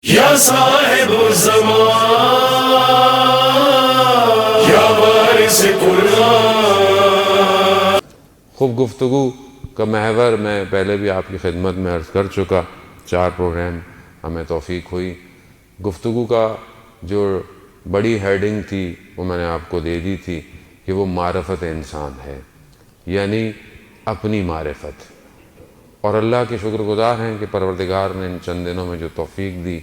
یا صاحب الزمان یا وارث قرآن. خوب گفتگو کا محور میں پہلے بھی آپ کی خدمت میں عرض کر چکا. 4 پروگرام ہمیں توفیق ہوئی. گفتگو کا جو بڑی ہیڈنگ تھی وہ میں نے آپ کو دے دی تھی کہ وہ معرفت انسان ہے، یعنی اپنی معرفت. اور اللہ کے شکر گزار ہیں کہ پروردگار نے ان چند دنوں میں جو توفیق دی،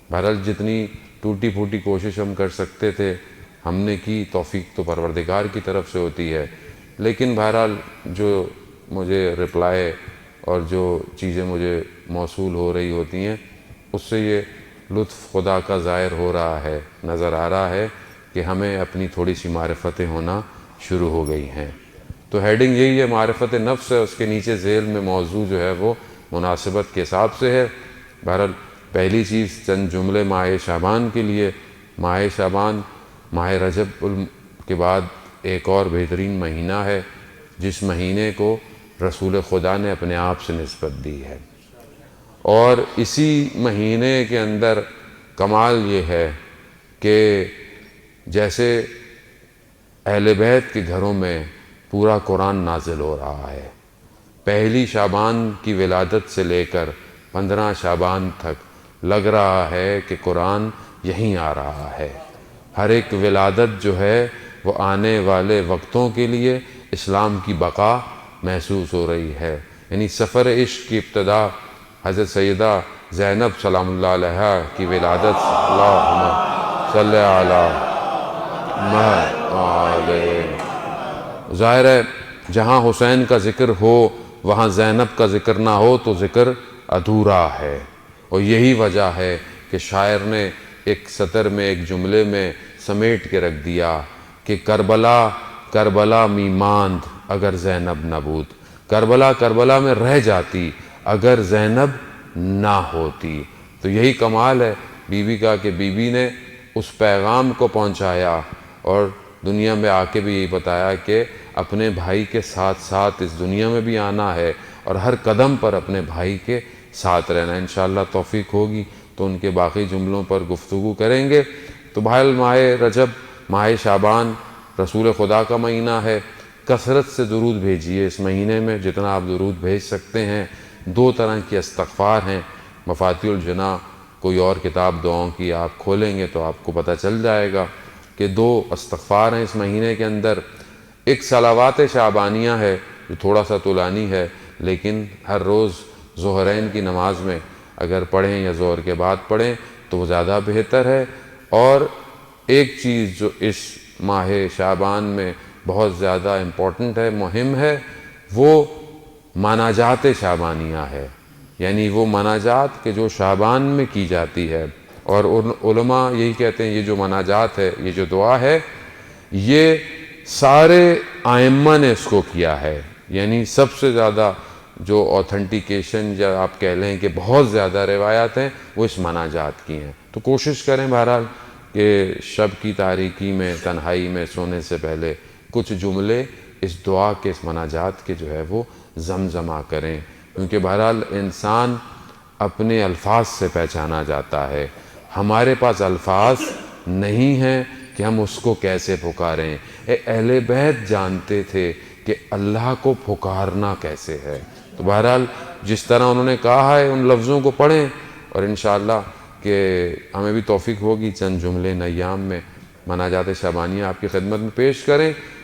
بہرحال جتنی ٹوٹی پھوٹی کوشش ہم کر سکتے تھے ہم نے کی. توفیق تو پروردگار کی طرف سے ہوتی ہے، لیکن بہرحال جو مجھے رپلائی اور جو چیزیں مجھے موصول ہو رہی ہوتی ہیں اس سے یہ لطف خدا کا ظاہر ہو رہا ہے، نظر آ رہا ہے کہ ہمیں اپنی تھوڑی سی معرفتیں ہونا شروع ہو گئی ہیں. تو ہیڈنگ یہی ہے، معرفت نفس ہے. اس کے نیچے ذیل میں موضوع جو ہے وہ مناسبت کے حساب سے ہے. بہرحال پہلی چیز چند جملے ماہ شعبان کے لیے. ماہ شعبان ماہ رجب کے بعد ایک اور بہترین مہینہ ہے جس مہینے کو رسول خدا نے اپنے آپ سے نسبت دی ہے. اور اسی مہینے کے اندر کمال یہ ہے کہ جیسے اہل بیت کے گھروں میں پورا قرآن نازل ہو رہا ہے. پہلی شعبان کی ولادت سے لے کر 15 شعبان تک لگ رہا ہے کہ قرآن یہیں آ رہا ہے. ہر ایک ولادت جو ہے وہ آنے والے وقتوں کے لیے اسلام کی بقا محسوس ہو رہی ہے. یعنی سفر عشق کی ابتدا حضرت سیدہ زینب سلام اللہ علیہا کی ولادت. اللہم صلی علی محمد. ظاہر ہے جہاں حسین کا ذکر ہو وہاں زینب کا ذکر نہ ہو تو ذکر ادھورا ہے. اور یہی وجہ ہے کہ شاعر نے ایک سطر میں ایک جملے میں سمیٹ کے رکھ دیا کہ کربلا کربلا می ماند اگر زینب نہ بود. کربلا کربلا میں رہ جاتی اگر زینب نہ ہوتی. تو یہی کمال ہے بی بی کا کہ بی بی نے اس پیغام کو پہنچایا اور دنیا میں آ کے بھی یہی بتایا کہ اپنے بھائی کے ساتھ ساتھ اس دنیا میں بھی آنا ہے اور ہر قدم پر اپنے بھائی کے ساتھ رہنا. انشاءاللہ توفیق ہوگی تو ان کے باقی جملوں پر گفتگو کریں گے. تو بہرحال ماہ رجب ماہ شعبان رسول خدا کا مہینہ ہے. کثرت سے درود بھیجیے اس مہینے میں جتنا آپ درود بھیج سکتے ہیں. 2 طرح کی استغفار ہیں. مفاتیح الجناح کوئی اور کتاب دعاؤں کی آپ کھولیں گے تو آپ کو پتہ چل جائے گا کہ 2 استغفار ہیں اس مہینے کے اندر. ایک صلوات شعبانیہ ہے جو تھوڑا سا طولانی ہے لیکن ہر روز ظہرین کی نماز میں اگر پڑھیں یا ظہر کے بعد پڑھیں تو وہ زیادہ بہتر ہے. اور ایک چیز جو اس ماہ شعبان میں بہت زیادہ امپورٹنٹ ہے، مہم ہے، وہ مناجات شعبانیہ ہے. یعنی وہ مناجات کہ جو شعبان میں کی جاتی ہے. اور علماء یہی کہتے ہیں یہ جو مناجات ہے، یہ جو دعا ہے، یہ سارے ائمہ نے اس کو کیا ہے. یعنی سب سے زیادہ جو اوتھنٹیکیشن یا آپ کہہ لیں کہ بہت زیادہ روایات ہیں وہ اس مناجات کی ہیں. تو کوشش کریں بہرحال کہ شب کی تاریکی میں تنہائی میں سونے سے پہلے کچھ جملے اس دعا کے اس مناجات کے جو ہے وہ زمزمہ کریں. کیونکہ بہرحال انسان اپنے الفاظ سے پہچانا جاتا ہے. ہمارے پاس الفاظ نہیں ہیں کہ ہم اس کو کیسے پکاریں. اہل بیت جانتے تھے کہ اللہ کو پکارنا کیسے ہے. تو بہرحال جس طرح انہوں نے کہا ہے ان لفظوں کو پڑھیں اور انشاءاللہ کہ ہمیں بھی توفیق ہوگی چند جملے ان ایام میں مناجات شعبانیہ آپ کی خدمت میں پیش کریں.